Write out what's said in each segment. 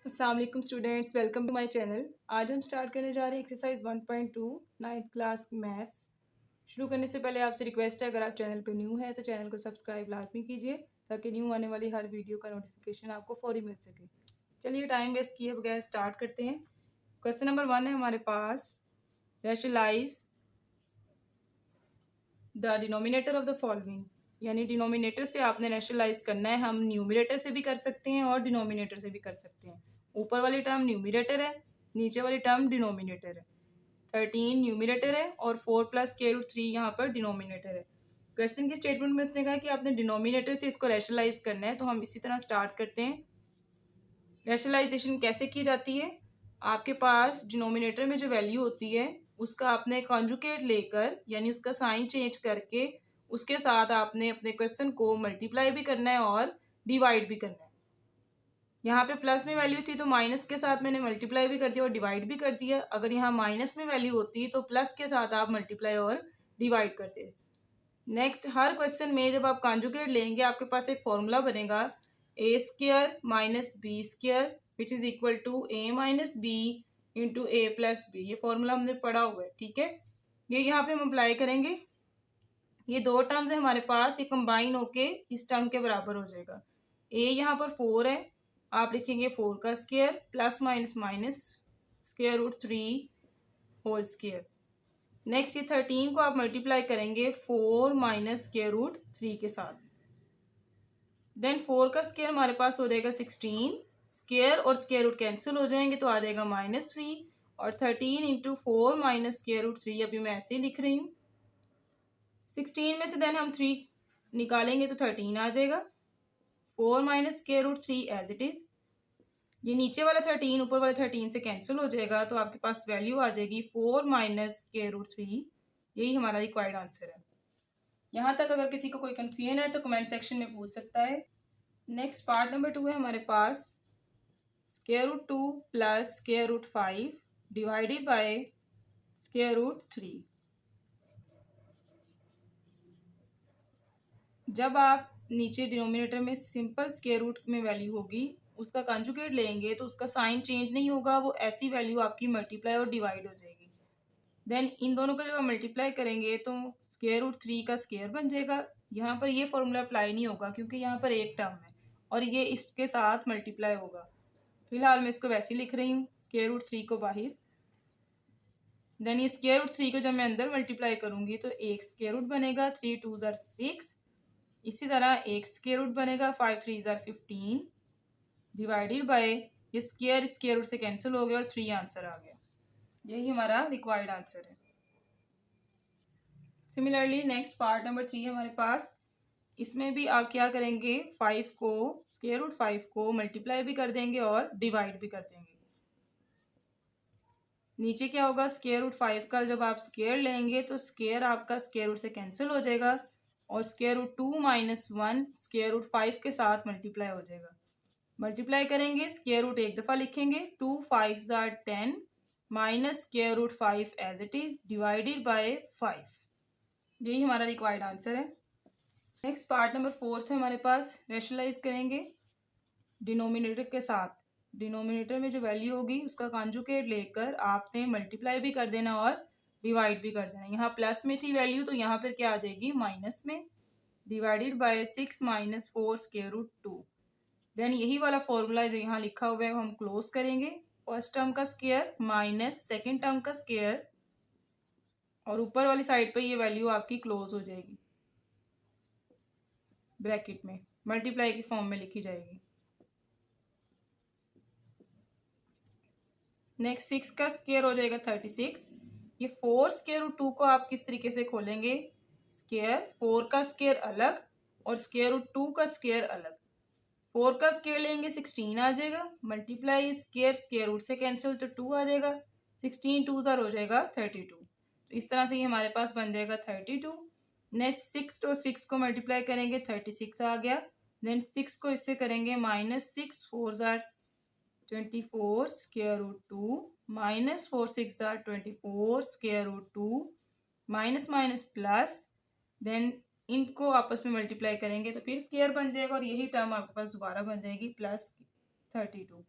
अस्सलाम वालेकुम students, welcome to my channel. आज हम स्टार्ट करने जा रहे हैं एक्सरसाइज 1.2 नाइन्थ क्लास मैथ्स। शुरू करने से पहले आपसे रिक्वेस्ट है, अगर आप चैनल पे न्यू है तो चैनल को सब्सक्राइब लाजमी कीजिए ताकि न्यू आने वाली हर वीडियो का नोटिफिकेशन आपको फौरी मिल सके। चलिए टाइम वेस्ट किए बगैर स्टार्ट करते हैं। क्वेश्चन नंबर 1 है हमारे पास, rationalise the denominator of the following. यानी डिनोमिनेटर से आपने रैशनलाइज करना है। हम न्यूमिनेटर से भी कर सकते हैं और डिनोमिनेटर से भी कर सकते हैं। ऊपर वाली टर्म न्यूमिनेटर है, नीचे वाली टर्म डिनोमिनेटर है। 13 न्यूमिनेटर है और 4 प्लस के रूट 3 यहाँ पर डिनोमिनेटर है। क्वेश्चन की स्टेटमेंट में उसने कहा कि आपने डिनोमिनेटर से इसको रैशनलाइज करना है, तो हम इसी तरह स्टार्ट करते हैं। रैशनलाइजेशन कैसे की जाती है? आपके पास डिनोमिनेटर में जो वैल्यू होती है उसका आपने कॉन्जुगेट लेकर, यानी उसका साइन चेंज करके उसके साथ आपने अपने क्वेश्चन को मल्टीप्लाई भी करना है और डिवाइड भी करना है। यहाँ पे प्लस में वैल्यू थी तो माइनस के साथ मैंने मल्टीप्लाई भी कर दिया और डिवाइड भी कर दिया। अगर यहाँ माइनस में वैल्यू होती तो प्लस के साथ आप मल्टीप्लाई और डिवाइड करते। नेक्स्ट, हर क्वेश्चन में जब आप कॉन्जुगेट लेंगे आपके पास एक फॉर्मूला बनेगा, A square minus B square which is equal to A minus B into A plus B. ये फॉर्मूला हमने पढ़ा हुआ है, ठीक है। ये यहाँ पे हम अप्लाई करेंगे। ये दो टर्म्स है हमारे पास, ये कंबाइन होके इस टर्म के बराबर हो जाएगा। ए यहाँ पर 4 है, आप लिखेंगे 4 का square plus minus minus square root 3 whole square. Next, ये 13 को आप मल्टीप्लाई करेंगे 4 माइनस स्क्वायर रूट 3 के साथ। देन 4 का स्क्वायर हमारे पास हो जाएगा 16, स्क्वायर और स्क्वायर रूट कैंसिल हो जाएंगे तो आ जाएगा -3। और 13 इंटू 4 माइनस स्क्वायर रूट 3 अभी मैं ऐसे ही लिख रही हूँ। 16 में से देन हम 3 निकालेंगे तो 13 आ जाएगा। 4 minus square root 3 as it is. ये नीचे वाला 13 ऊपर वाले 13 से कैंसिल हो जाएगा तो आपके पास वैल्यू आ जाएगी 4 माइनस स्क्वायर रूट 3। यही हमारा रिक्वायर्ड आंसर है। यहाँ तक अगर किसी को कोई कंफ्यूजन है तो कमेंट सेक्शन में पूछ सकता है। नेक्स्ट पार्ट नंबर 2 है हमारे पास, square root 2 plus square root 5 divided by square root 3। जब आप नीचे डिनोमिनेटर में सिंपल स्क्वायर रूट में वैल्यू होगी उसका कंजुगेट लेंगे तो उसका साइन चेंज नहीं होगा, वो ऐसी वैल्यू आपकी मल्टीप्लाई और डिवाइड हो जाएगी। देन इन दोनों को जब आप मल्टीप्लाई करेंगे तो स्क्वायर रूट 3 का स्क्वायर बन जाएगा। यहाँ पर ये फॉर्मूला अप्लाई नहीं होगा क्योंकि यहाँ पर एक टर्म है और ये इसके साथ मल्टीप्लाई होगा। फिलहाल मैं इसको वैसे ही लिख रही हूँ, स्क्वायर रूट 3 को बाहर। देन ये स्क्वायर रूट 3 को जब मैं अंदर मल्टीप्लाई करूंगी तो एक स्क्वायर रूट बनेगा, 3 2 ज़ार 6। इसी तरह एक स्क्वायर रूट बनेगा, 5 3 ज़ार 15 डिवाइडेड बाय ये स्क्वायर रूट से कैंसिल हो गया और 3 आंसर आ गया। यही हमारा रिक्वायर्ड आंसर है। सिमिलरली नेक्स्ट पार्ट नंबर 3 है हमारे पास। इसमें भी आप क्या करेंगे, 5 को स्क्वायर रूट 5 को मल्टीप्लाई भी कर देंगे और डिवाइड भी कर देंगे। नीचे क्या होगा, स्क्वायर रूट 5 का जब आप स्क्वायर लेंगे तो स्क्वायर आपका स्क्वायर रूट से कैंसिल हो जाएगा और square root 2 minus 1 square root 5 के साथ मल्टीप्लाई हो जाएगा। मल्टीप्लाई करेंगे, स्क्वायर रूट एक दफ़ा लिखेंगे, 2 5 ज़ार 10 minus square root 5 as it is divided by 5। यही हमारा रिक्वायर्ड आंसर है। नेक्स्ट पार्ट नंबर 4 है हमारे पास, रैशनलाइज करेंगे डिनोमिनेटर के साथ। डिनोमिनेटर में जो वैल्यू होगी उसका कॉन्जुगेट लेकर आपने मल्टीप्लाई भी कर देना और डिवाइड भी कर देना। यहाँ प्लस में थी वैल्यू तो यहाँ पर क्या आ जाएगी, माइनस में, divided by 6 minus 4 square root 2। Then यही वाला फॉर्मूला जो यहाँ लिखा हुआ है वो हम क्लोज करेंगे, फर्स्ट टर्म का स्क्वायर माइनस सेकेंड टर्म का स्क्वायर और ऊपर वाली साइड पे ये वैल्यू आपकी क्लोज हो जाएगी, ब्रैकेट में मल्टीप्लाई की फॉर्म में लिखी जाएगी। नेक्स्ट 6 का स्क्वायर हो जाएगा 36। ये 4 स्क्वायर रूट 2 को आप किस तरीके से खोलेंगे, स्क्वायर 4 का स्क्वायर अलग और स्क्वायर रूट 2 का स्क्वायर अलग। 4 का स्क्वायर लेंगे 16 आ जाएगा, मल्टीप्लाई स्क्वायर स्क्वायर रूट से कैंसिल तो 2 आ जाएगा, 16 2 ज़ार हो जाएगा 32। तो इस तरह से ये हमारे पास बन जाएगा 32। नेक्स्ट 6 और 6 को मल्टीप्लाई करेंगे 36 आ गया। देन 6 को इससे करेंगे -6 4 ज़ार 24 स्क्वायर रूट 2 माइनस 4 6 ज़ार 24 square root 2 minus minus plus. Then इनको आपस में मल्टीप्लाई करेंगे तो फिर स्क्वायर बन जाएगा और यही टर्म आपके पास दोबारा बन जाएगी +32।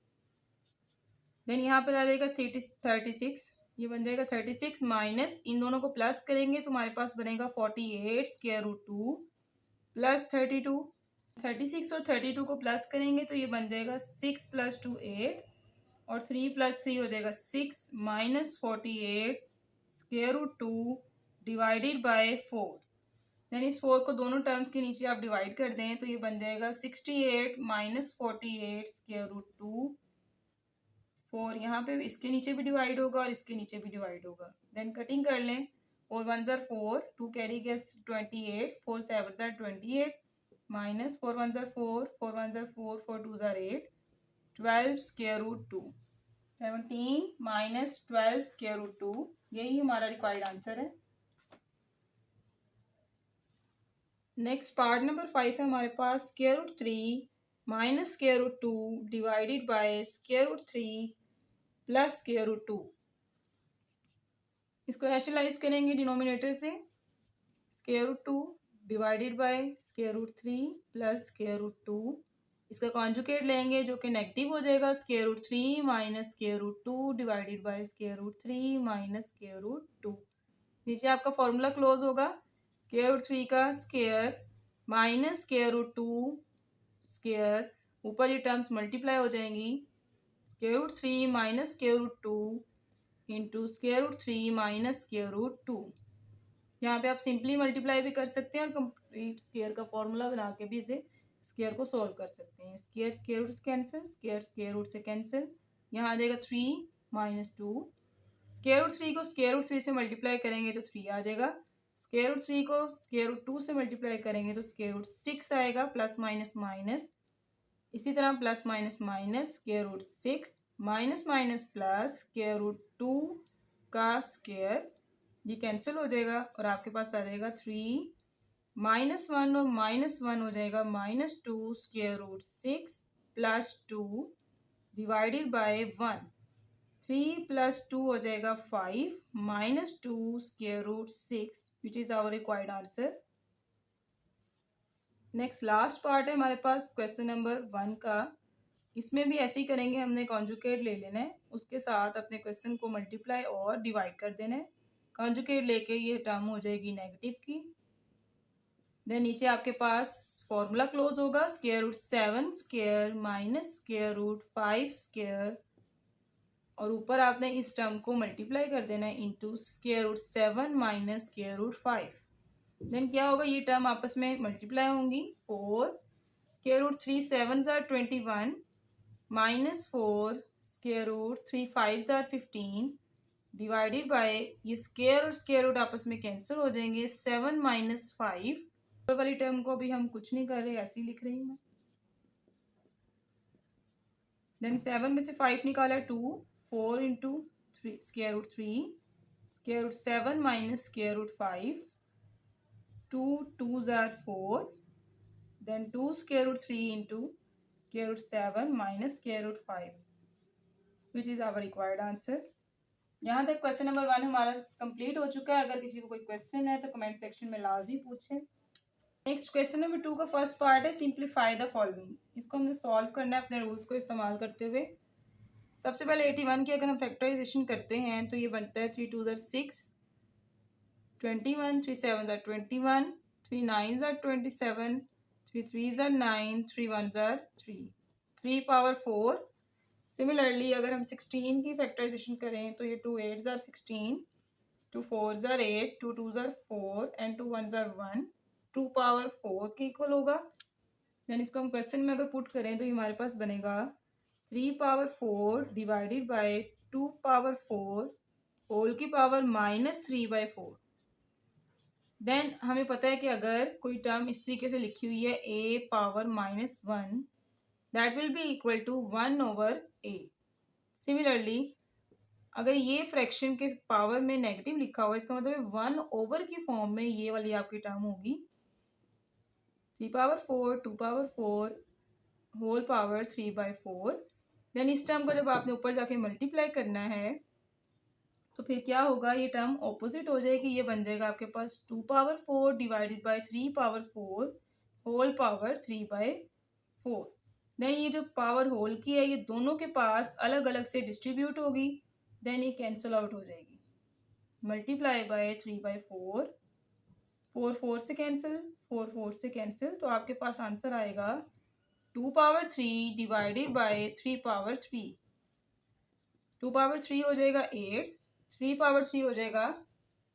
देन यहाँ पर आ जाएगा 36, ये बन जाएगा 36 माइनस इन दोनों को प्लस करेंगे तो हमारे पास बनेगा 48 स्क्वायर रूट 2 प्लस 32। 36 और 32 को प्लस करेंगे तो ये बन जाएगा 6 प्लस 2 8 और 3 प्लस 3 हो जाएगा 6 minus 48 square root 2 divided by 4। यानी इस 4 को दोनों टर्म्स के नीचे आप डिवाइड कर दें तो ये बन जाएगा 68 माइनस 48 स्क्वायर रूट 2। 4 यहाँ पे इसके नीचे भी डिवाइड होगा और इसके नीचे भी डिवाइड होगा। देन कटिंग कर लें। 4 1 ज़ार 4, 2 कैरी गेस 28, 4 7 ज़ार 28 माइनस 4 1 ज़ार 4, 4 1 ज़ार 4, 4 2 ज़ार 8, 12 square root 2। 17 minus 12 square root 2, यही हमारा रिक्वायर्ड आंसर है। नेक्स्ट पार्ट नंबर 5 है हमारे पास square root 3 minus square root 2 divided by square root 3 plus square root 2। इसको रैशनलाइज करेंगे डिनोमिनेटर से। Square root 2 divided by square root 3 plus square root 2। इसका कॉन्जुगेट लेंगे जो कि नेगेटिव हो जाएगा। Square root 3 minus square root 2 divided by square root 3 minus square root 2। नीचे आपका फॉर्मूला क्लोज होगा। स्क्वायर रूट 3 का square minus square root 2 square, ऊपर ये टर्म्स मल्टीप्लाई हो जाएंगी। Square root 3 minus square root 2 into square root 3 minus square root 2। यहाँ पे आप सिंपली मल्टीप्लाई भी कर सकते हैं और कंप्लीट स्क्वायर का फॉर्मूला बना के भी इसे स्क्वायर को सॉल्व कर सकते हैं। स्क्वायर स्क्वायर रूट से कैंसिल, स्क्वायर स्क्वायर रूट से कैंसिल। यहाँ आ जाएगा 3 माइनस 2। स्क्वायर रूट 3 को स्क्वायर रूट 3 से मल्टीप्लाई करेंगे तो 3 आ जाएगा। स्क्वायर रूट 3 को स्क्वायर रूट 2 से मल्टीप्लाई करेंगे तो स्क्वायर रूट 6 आएगा। प्लस माइनस माइनस, इसी तरह plus minus minus square root 6 minus minus plus square root 2 का स्क्वायर, ये कैंसिल हो जाएगा और आपके पास आ जाएगा 3 माइनस 1 और माइनस 1 हो जाएगा -2 square root 6 plus 2 divided by 1। 3 plus 2 हो जाएगा 5 -2 square root 6 which is our required answer. Next last part है हमारे पास क्वेश्चन नंबर 1 का। इसमें भी ऐसे ही करेंगे, हमने कॉन्जुगेट ले लेना है, उसके साथ अपने क्वेश्चन को मल्टीप्लाई और डिवाइड कर देना है। कॉन्जुगेट लेके ये टर्म हो जाएगी नेगेटिव की। देन नीचे आपके पास फॉर्मूला क्लोज होगा। Square root 7 square minus square root 5 square, और ऊपर आपने इस टर्म को मल्टीप्लाई कर देना है into square root 7 minus square root 5। Then क्या होगा, ये टर्म आपस में मल्टीप्लाई होंगी। 4 स्क्वायर रूट 3 7 ज़ार 21 माइनस 4 स्क्वायर रूट 3 5 ज़ार 15 डिवाइडेड बाय, ये स्क्वायर और स्क्वायर रूट आपस में कैंसिल हो जाएंगे। 7 माइनस 5, ऊपर वाली टर्म को अभी हम कुछ नहीं कर रहे, ऐसे ही लिख रही हूँ। देन 7 में से 5 निकाला 2, 4 into 3 square root 3 square root 7 minus square root 5, 2 2 ज़ार 4, then 2 square root 3 into square root 7 minus square root 5 which is our required answer. यहाँ तक क्वेश्चन नंबर 1 हमारा कंप्लीट हो चुका है। अगर किसी को कोई क्वेश्चन है तो कमेंट सेक्शन में लाजमी पूछें। नेक्स्ट क्वेश्चन नंबर 2 का फर्स्ट पार्ट है सिंप्लीफाई द फॉलोइंग। इसको हमने सॉल्व करना है अपने रूल्स को इस्तेमाल करते हुए। सबसे पहले 81 की अगर हम फैक्टराइजेशन करते हैं तो ये बनता है 3 2 ज़ार 6, 21 3 7 ज़ार 21, 3 9 ज़ार 27, 3 3 ज़ार 9, 3 1 ज़ार 3, 3 पावर 4। सिमिलरली अगर हम 16 की फैक्टराइजेशन करें तो ये 2 8 ज़ार 16, 2 4 ज़ार 8, 2 2 ज़ार 4 एंड 2 1 ज़ार 1, 2 पावर 4 के इक्वल होगा। देन इसको हम क्वेश्चन में अगर पुट करें तो हमारे पास बनेगा 3 power 4 divided by 2 power 4 whole की पावर -3/4। देन हमें पता है कि अगर कोई टर्म इस तरीके से लिखी हुई है a power -1, that will be equal to 1/a। Similarly अगर ये फ्रैक्शन के पावर में नेगेटिव लिखा हुआ है, इसका मतलब है 1/, की फॉर्म में ये वाली आपकी टर्म होगी 3 power 4 2 power 4 whole power 3/4। Then इस टर्म को जब आपने ऊपर जाके मल्टीप्लाई करना है तो फिर क्या होगा, ये टर्म ऑपोजिट हो जाएगी। ये बन जाएगा आपके पास 2 power 4 divided by 3 power 4 whole power 3/4। Then ये जो पावर होल की है ये दोनों के पास अलग अलग से डिस्ट्रीब्यूट होगी, देन ये कैंसिल आउट हो जाएगी। मल्टीप्लाई बाय 3/4, 4 4 से कैंसिल, 4 4 से कैंसिल, तो आपके पास आंसर आएगा 2/3 डिवाइडेड बाय 3/3। 2/3 हो जाएगा 8, 3/3 हो जाएगा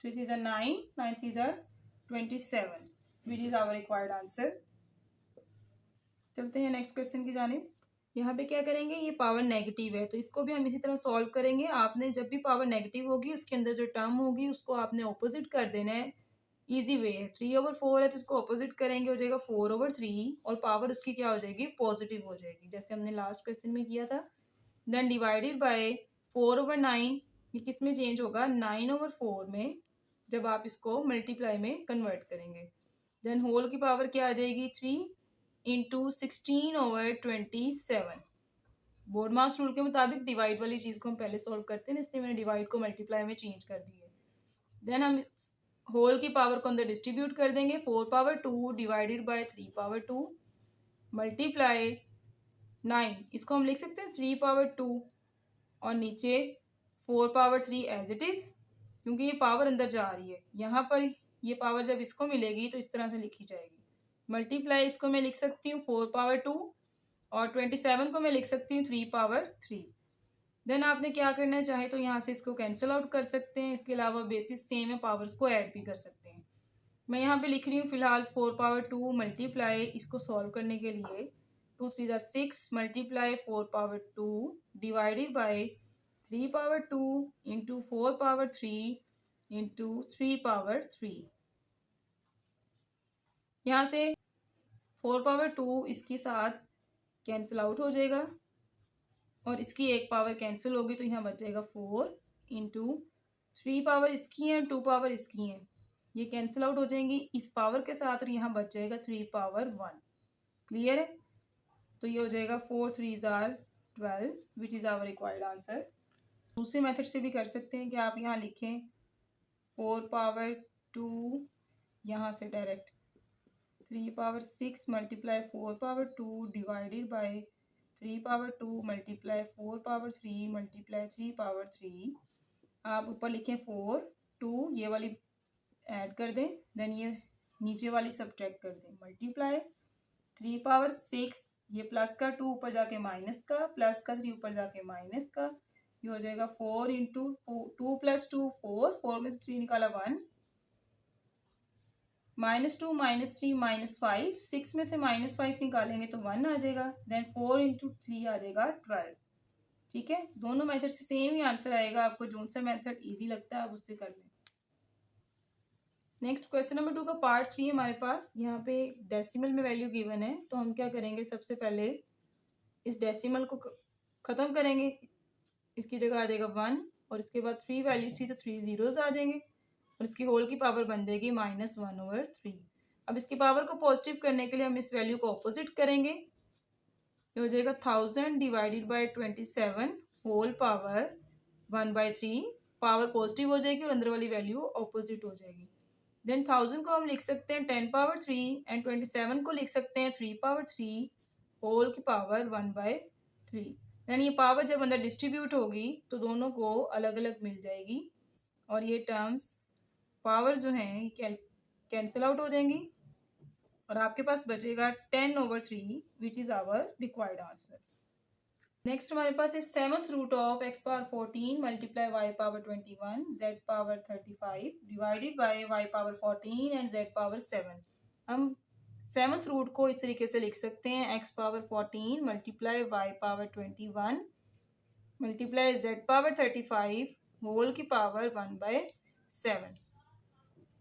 3 3 9, 9 3 27, which is our required answer. चलते हैं नेक्स्ट क्वेश्चन की जानिब। यहाँ पे क्या करेंगे, ये पावर नेगेटिव है तो इसको भी हम इसी तरह सॉल्व करेंगे। आपने जब भी पावर नेगेटिव होगी उसके अंदर जो टर्म होगी उसको आपने ऑपोजिट कर देना है। इजी वे है, 3/4 है तो इसको ऑपोजिट करेंगे, हो जाएगा 4/3 और पावर उसकी क्या हो जाएगी, पॉजिटिव हो जाएगी, जैसे हमने लास्ट क्वेश्चन में किया था। देन डिवाइडेड बाय 4/9, ये किस में चेंज होगा, 9/4 में, जब आप इसको मल्टीप्लाई में कन्वर्ट करेंगे। देन होल की पावर क्या आ जाएगी, 3 इंटू 16/27। बोर्ड मास रूल के मुताबिक डिवाइड वाली चीज़ को हम पहले सॉल्व करते हैं, इसलिए मैंने डिवाइड को मल्टीप्लाई में चेंज कर दी है। देन हम होल की पावर को अंदर डिस्ट्रीब्यूट कर देंगे, 4/2 डिवाइडेड बाय 3/2 मल्टीप्लाई 9, इसको हम लिख सकते हैं 3/2 और नीचे 4/3 एज इट इज़, क्योंकि ये पावर अंदर जा रही है। यहाँ पर ये पावर जब इसको मिलेगी तो इस तरह से लिखी जाएगी। मल्टीप्लाई इसको मैं लिख सकती हूँ 4/2 और 27 को मैं लिख सकती हूँ 3/3। देन आपने क्या करना है, चाहे तो यहाँ से इसको कैंसिल आउट कर सकते हैं, इसके अलावा बेसिस सेम है, पावर्स को ऐड भी कर सकते हैं। मैं यहाँ पे लिख रही हूँ फिलहाल 4/2 मल्टीप्लाई, इसको सॉल्व करने के लिए 2 3 6 multiply 4/2 divided by 3/2 into 4/3 into 3/3। यहाँ से 4/2 इसके साथ कैंसिल आउट हो जाएगा और इसकी एक पावर कैंसिल होगी तो यहाँ बच जाएगा 4 इंटू 3 पावर इसकी है, 2 पावर इसकी है, ये कैंसिल आउट हो जाएंगी इस पावर के साथ और यहाँ बच जाएगा 3/1। क्लियर है, तो ये हो जाएगा 4 3 12 which is our required answer. दूसरे मेथड से भी कर सकते हैं कि आप यहाँ लिखें 4/2, यहाँ से direct 3/6 multiply 4/2 divided by 3/2 multiply 4/3 multiply 3/3। आप ऊपर लिखें 4 2, ये वाली ऐड कर दें, देन ये नीचे वाली सब्ट्रैक्ट कर दें, मल्टीप्लाई 3/6, ये प्लस का 2 ऊपर जाके माइनस का, प्लस का 3 ऊपर जाके माइनस का, ये हो जाएगा 4 इंटू 2 + 2 4, 4 में से 3 निकाला 1, -2 -3 -5, 6 में से -5 निकालेंगे तो 1 आ जाएगा, देन 4 इंटू 3 आ जाएगा 12। ठीक है, दोनों मेथड से सेम ही आंसर आएगा, आपको जो सा मेथड इजी लगता है आप उससे कर लें। नेक्स्ट क्वेश्चन नंबर 2 का पार्ट 3 हमारे पास, यहाँ पे डेसिमल में वैल्यू गिवन है तो हम क्या करेंगे, सबसे पहले इस डेसिमल को ख़त्म करेंगे, इसकी जगह आ जाएगा 1 और इसके बाद 3 वैल्यूज थी तो 3 जीरोज आ जाएंगे और इसकी होल की पावर बन जाएगी -1/3। अब इसकी पावर को पॉजिटिव करने के लिए हम इस वैल्यू को ऑपोजिट करेंगे, ये हो जाएगा 1000 divided by 27 whole power 1/3, power positive हो जाएगी और अंदर वाली वैल्यू ऑपोजिट हो जाएगी। देन 1000 को हम लिख सकते हैं 10/3 एंड 27 को लिख सकते हैं 3/3 होल की पावर 1/3। देन ये पावर जब अंदर डिस्ट्रीब्यूट होगी तो दोनों को अलग अलग मिल जाएगी और ये टर्म्स पावर जो हैं ये कैंसिल आउट हो जाएंगी और आपके पास बचेगा 10/3 which is our required answer. Next हमारे पास है 7th root of x⁴ multiply y⁴ z⁴ divided by y⁴ and z⁴ हम 7th रूट को इस तरीके से लिख सकते हैं x⁴ multiply y⁴ multiply z⁴ whole की power 1/7,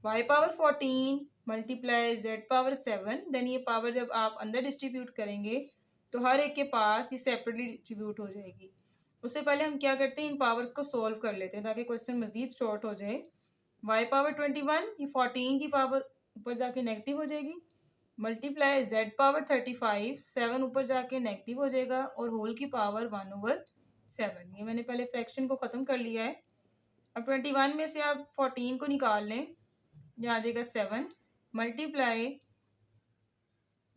y⁴ multiply z⁴ then ये पावर जब आप अंदर डिस्ट्रीब्यूट करेंगे तो हर एक के पास ये सेपरेटली डिस्ट्रीब्यूट हो जाएगी। उससे पहले हम क्या करते हैं, इन पावर्स को सॉल्व कर लेते हैं ताकि क्वेश्चन मजीद शॉर्ट हो जाए। y⁴ ये 14 की पावर ऊपर जाके नेगेटिव हो जाएगी, मल्टीप्लाई z⁴ 7 ऊपर जाके नेगेटिव हो जाएगा और होल की पावर 1/7। ये मैंने पहले फ्रैक्शन को ख़त्म कर लिया है। अब 21 में से आप 14 को निकाल लें, यहाँ आ जाएगा 7 मल्टीप्लाई,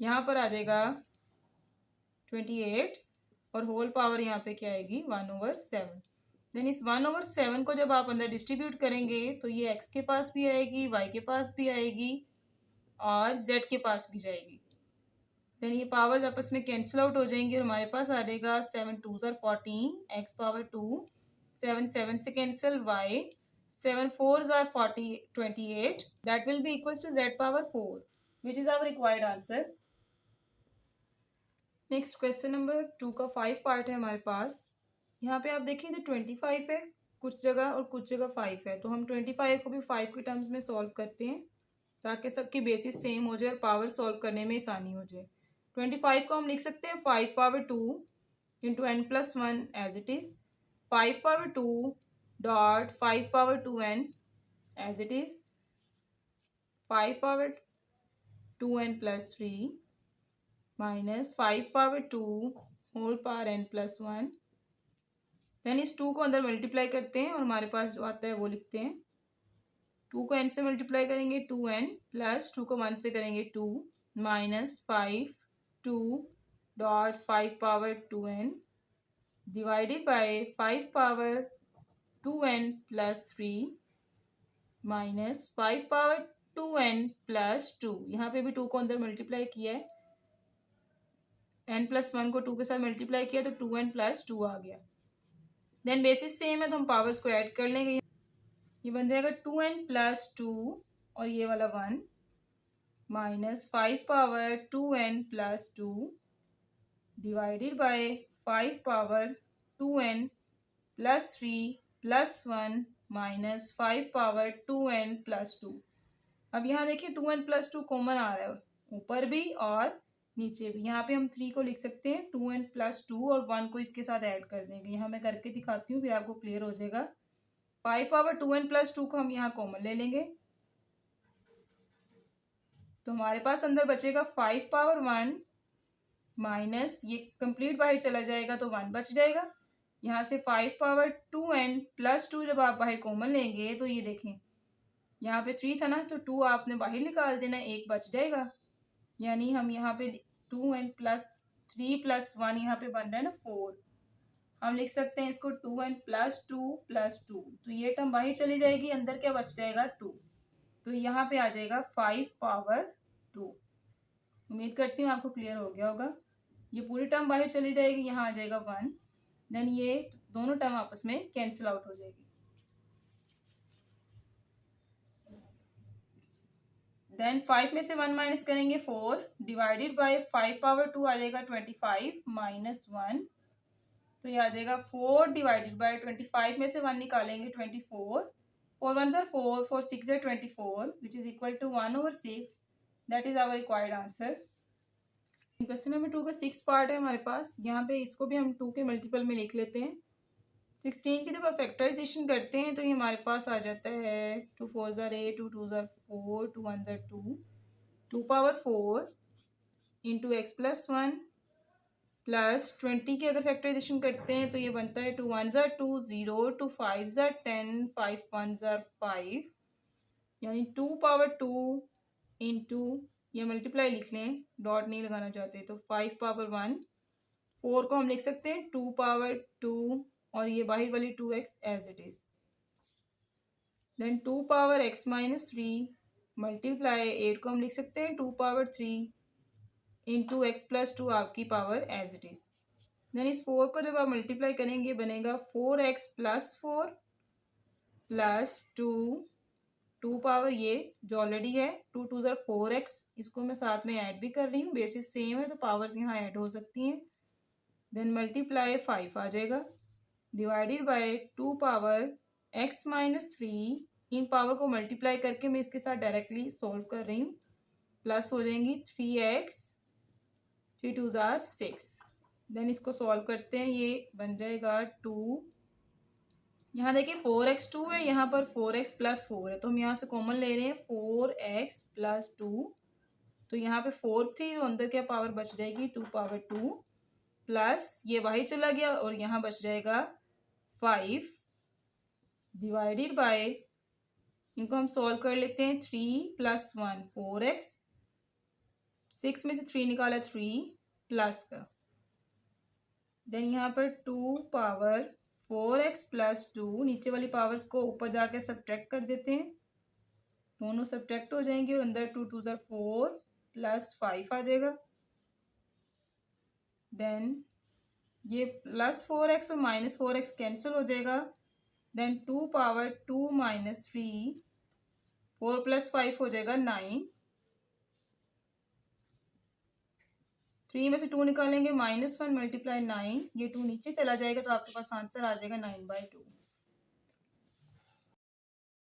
यहाँ पर आ जाएगा 28 और होल पावर यहाँ पे क्या आएगी 1/7। देन इस 1/7 को जब आप अंदर डिस्ट्रीब्यूट करेंगे तो ये x के पास भी आएगी, y के पास भी आएगी और z के पास भी जाएगी। देन ये पावर्स आपस में कैंसिल आउट हो जाएंगी और हमारे पास आ जाएगा 7 2 14 x पावर 2, 7 7 से cancel y, 7 4 28 that will be equal to z power 4 which is our required answer. Next question number 2 का 5 पार्ट है हमारे पास। यहाँ पे आप देखिए तो 25 है कुछ जगह और कुछ जगह 5 है, तो हम 25 को भी 5 के टर्म्स में सॉल्व करते हैं ताकि सबकी बेसिस सेम हो जाए और पावर सॉल्व करने में आसानी हो जाए। 25 को हम लिख सकते हैं 5 power 2 into n+1 as it is, 5 power 2 dot 5 power 2n as it is, 5 power 2n+3 minus 5 power 2 whole power n+1। Then इस 2 को अंदर मल्टीप्लाई करते हैं और हमारे पास जो आता है वो लिखते हैं। 2 को n से मल्टीप्लाई करेंगे 2n प्लस 2 को 1 से करेंगे 2 minus 5 2 dot 5 power 2n divided by 5 power 2n plus 3 minus 5 power 2n plus 2। यहाँ पे भी 2 को अंदर मल्टीप्लाई किया है, n+1 को 2 के साथ मल्टीप्लाई किया तो 2n प्लस 2 आ गया। देन बेसिस सेम है तो हम पावर्स को ऐड कर लेंगे। ये बन जाएगा 2n प्लस 2 और ये वाला 1 minus 5 power 2n plus 2 divided by 5 power 2n plus 3 plus 1 minus 5 power 2n plus 2। अब यहाँ देखिए 2n प्लस 2 कॉमन आ रहा है ऊपर भी और नीचे भी। यहाँ पे हम 3 को लिख सकते हैं 2n प्लस 2 और 1 को इसके साथ ऐड कर देंगे। यहाँ मैं करके दिखाती हूँ फिर आपको क्लियर हो जाएगा। 5 पावर 2n प्लस 2 को हम यहाँ कॉमन ले लेंगे तो हमारे पास अंदर बचेगा 5 पावर 1 माइनस ये कंप्लीट बाहर चला जाएगा तो 1 बच जाएगा। यहाँ से 5 पावर 2n प्लस 2 जब आप बाहर कॉमन लेंगे तो ये देखें यहाँ पे 3 था ना तो 2 आपने बाहर निकाल देना, 1 बच जाएगा। यानी हम यहाँ पे 2n प्लस 3 प्लस 1 यहाँ पे बन रहा है ना 4। हम लिख सकते हैं इसको 2n प्लस 2 प्लस 2, तो ये टर्म बाहर चली जाएगी, अंदर क्या बच जाएगा 2, तो यहाँ पे आ जाएगा 5 पावर 2। उम्मीद करती हूँ आपको क्लियर हो गया होगा। ये पूरी टर्म बाहर चली जाएगी, यहाँ आ जाएगा 1, देन ये दोनों टर्म आपस में कैंसिल आउट हो जाएगी। देन 5 में से 1 माइनस करेंगे 4 डिवाइडेड बाय 5 पावर 2 आ जाएगा 25 माइनस 1, तो ये आ जाएगा 4 डिवाइडेड बाय 25 में से 1 निकालेंगे 24, 4 1 4 4 6 24 which is equal to 1/6। That is our required answer. Question number 2 का 6 पार्ट है हमारे पास। यहाँ पे इसको भी हम 2 के मल्टीपल में लिख लेते हैं। 16 की जब आप फैक्टराइजेशन करते हैं तो ये हमारे पास आ जाता है 2 4 8 2 2 4 2 1 2 2 power 4 into x plus 1 plus 20 की अगर फैक्टराइजेशन करते हैं तो ये बनता है 2 1 2 0 2 5 10 5 1 5, यानी 2 पावर 2 इंटू ये मल्टीप्लाई लिख लें, डॉट नहीं लगाना चाहते तो 5 पावर 1, 4 को हम लिख सकते हैं 2 पावर 2 और ये बाहर वाली 2x as it is, then 2 power x minus 3 multiply 8 को हम लिख सकते हैं 2 पावर 3 इंटू एक्स प्लस 2 आपकी power as it is. Then इस 4 को जब आप मल्टीप्लाई करेंगे बनेगा 4x प्लस 4 प्लस 2 पावर ये जो ऑलरेडी है 2 2 4x, इसको मैं साथ में ऐड भी कर रही हूँ, बेसिस सेम है तो पावर्स यहाँ ऐड हो सकती हैं। देन मल्टीप्लाई 5 आ जाएगा divided by 2 power x minus 3, in power को मल्टीप्लाई करके मैं इसके साथ डायरेक्टली सोल्व कर रही हूँ, प्लस हो जाएंगी 3x 3 2 6। देन इसको सॉल्व करते हैं, ये बन जाएगा 2, यहाँ देखिए 4x 2 है, यहाँ पर 4x प्लस 4 है तो हम यहाँ से कॉमन ले रहे हैं 4x प्लस 2, तो यहाँ पे 4 थी तो अंदर क्या पावर बच जाएगी 2 पावर 2 प्लस ये बाहर चला गया और यहाँ बच जाएगा 5 डिवाइडेड बाय, इनको हम सॉल्व कर लेते हैं 3 प्लस 1 4x, 6 में से 3 निकाला 3 प्लस का देन यहाँ पर 2 पावर 4x प्लस 2, नीचे वाली पावर्स को ऊपर जाके सब्ट्रैक्ट कर देते हैं, दोनों सब्ट्रैक्ट हो जाएंगे और अंदर 2 2 4 प्लस 5 आ जाएगा। देन ये +4x और -4x कैंसिल हो जाएगा। देन 2 पावर 2 माइनस 3, 4 + 5 हो जाएगा 9, 3 में से 2 निकालेंगे -1 × 9, ये 2 नीचे चला जाएगा तो आपके पास आंसर आ जाएगा 9/2।